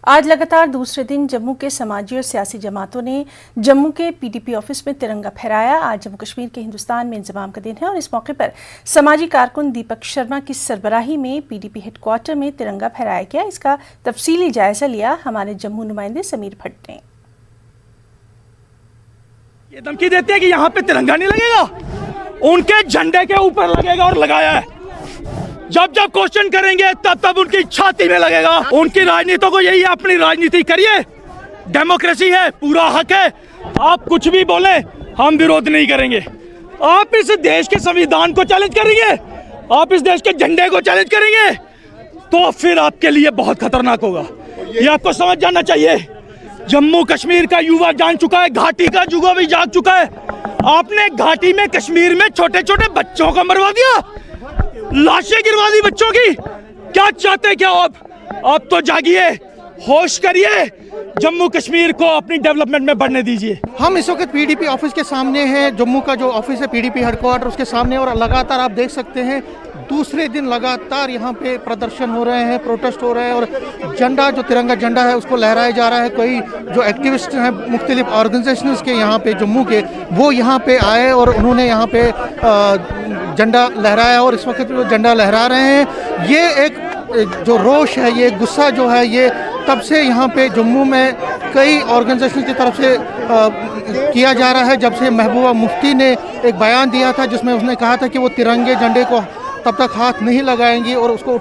आज लगातार दूसरे दिन जम्मू के समाजी और सियासी जमातों ने जम्मू के पीडीपी ऑफिस में तिरंगा फहराया। आज जम्मू कश्मीर के हिंदुस्तान में इंजमाम का दिन है और इस मौके पर समाजी कारकुन दीपक शर्मा की सरबराही में पीडीपी हेडक्वार्टर में तिरंगा फहराया गया। इसका तफसीली जायजा लिया हमारे जम्मू नुमाइंदे समीर भट्ट ने। ये धमकी देते हैं कि यहाँ पे तिरंगा नहीं लगेगा, उनके झंडे के ऊपर लगेगा और लगाया है। जब जब क्वेश्चन करेंगे तब तब उनकी छाती में लगेगा। उनकी राजनीति को यही, अपनी राजनीति करिए, डेमोक्रेसी है, पूरा हक है, आप कुछ भी बोले हम विरोध नहीं करेंगे। आप इस देश के संविधान को चैलेंज करेंगे, आप इस देश के झंडे को चैलेंज करेंगे तो फिर आपके लिए बहुत खतरनाक होगा। ये आपको समझ जाना चाहिए। जम्मू कश्मीर का युवा जान चुका है, घाटी का युवा भी जाग चुका है। आपने घाटी में कश्मीर में छोटे छोटे बच्चों को मरवा दिया, लाशें गिरवा दी बच्चों की। क्या चाहते क्या आप तो जागिए, होश करिए, जम्मू कश्मीर को अपनी डेवलपमेंट में बढ़ने दीजिए। हम इस वक्त पीडीपी ऑफिस के सामने हैं, जम्मू का जो ऑफिस है पीडीपी हेडक्वार्टर उसके सामने, और लगातार आप देख सकते हैं दूसरे दिन लगातार यहाँ पे प्रदर्शन हो रहे हैं, प्रोटेस्ट हो रहे हैं और झंडा जो तिरंगा झंडा है उसको लहराया जा रहा है। कोई जो एक्टिविस्ट हैं मुख्तलिफ ऑर्गेनाइजेशंस के यहाँ पे जम्मू के, वो यहाँ पे आए और उन्होंने यहाँ पे झंडा लहराया और इस वक्त वो झंडा लहरा रहे हैं। ये एक जो रोष है, ये गुस्सा जो है, ये तब से यहाँ पे जम्मू में कई ऑर्गेनाइजेशन की तरफ से किया जा रहा है। जब से महबूबा मुफ्ती ने एक बयान दिया था जिसमें उसने कहा था कि वो तिरंगे झंडे को तब तक हाथ नहीं लगाएंगी और उसको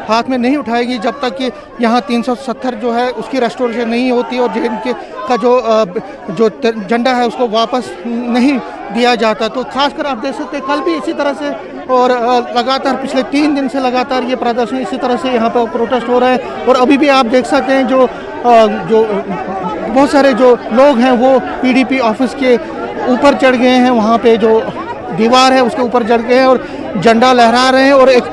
हाथ में नहीं उठाएगी जब तक कि यहाँ 370 जो है उसकी रेस्टोरेशन नहीं होती और JNK का जो झंडा है उसको वापस नहीं दिया जाता। तो खासकर आप देख सकते हैं कल भी इसी तरह से और लगातार पिछले 3 दिन से लगातार ये प्रदर्शन इसी तरह से यहाँ पर प्रोटेस्ट हो रहा है। और अभी भी आप देख सकते हैं जो बहुत सारे जो लोग हैं वो पीडीपी ऑफिस के ऊपर चढ़ गए हैं, वहाँ पे जो दीवार है उसके ऊपर चढ़ गए हैं और झंडा लहरा रहे हैं और एक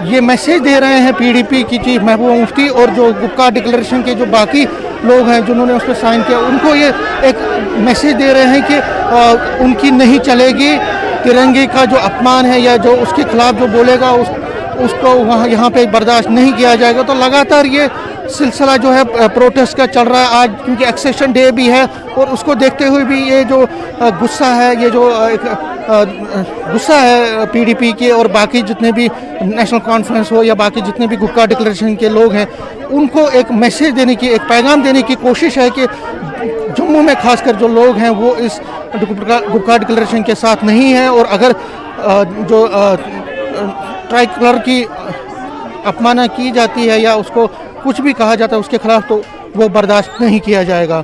ये मैसेज दे रहे हैं पीडीपी की चीफ महबूबा मुफ्ती और जो गुप्का डिक्लेरेशन के जो बाकी लोग हैं जिन्होंने उस पर साइन किया, उनको ये एक मैसेज दे रहे हैं कि उनकी नहीं चलेगी, तिरंगे का जो अपमान है या जो उसके खिलाफ जो बोलेगा उसको वहाँ यहाँ पे बर्दाश्त नहीं किया जाएगा। तो लगातार ये सिलसिला जो है प्रोटेस्ट का चल रहा है आज, क्योंकि एक्सेशन डे भी है और उसको देखते हुए भी ये जो गुस्सा है, ये जो गुस्सा है पीडीपी के और बाकी जितने भी नेशनल कॉन्फ्रेंस हो या बाकी जितने भी गुप्का डिक्लेरेशन के लोग हैं, उनको एक मैसेज देने की, एक पैगाम देने की कोशिश है कि जम्मू में खासकर जो लोग हैं वो इस गुप्का डिक्लेरेशन के साथ नहीं है और अगर जो ट्राई कलर की अपमानना की जाती है या उसको कुछ भी कहा जाता है उसके खिलाफ तो वो बर्दाश्त नहीं किया जाएगा।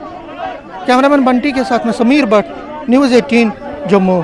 कैमरामैन बंटी के साथ में समीर भट्ट, न्यूज़ 18 जम्मू।